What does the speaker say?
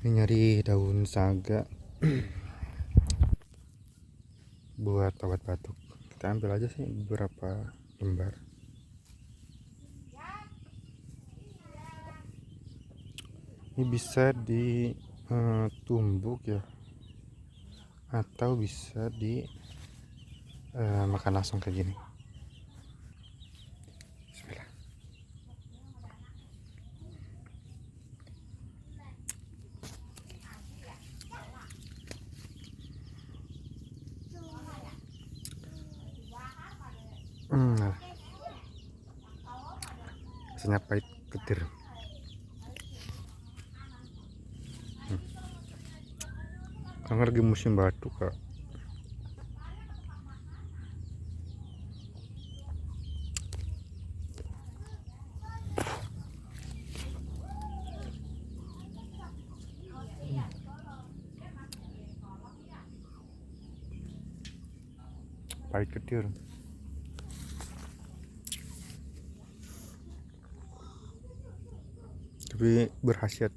Ini nyari daun saga buat obat batuk. Kita ambil aja sih beberapa lembar. Ini bisa ditumbuk ya, atau bisa makan langsung kayak gini. Bismillah. Rasanya pahit ketir. Karena lagi musim batuk kak. Pahit ketir. Tapi berkhasiat.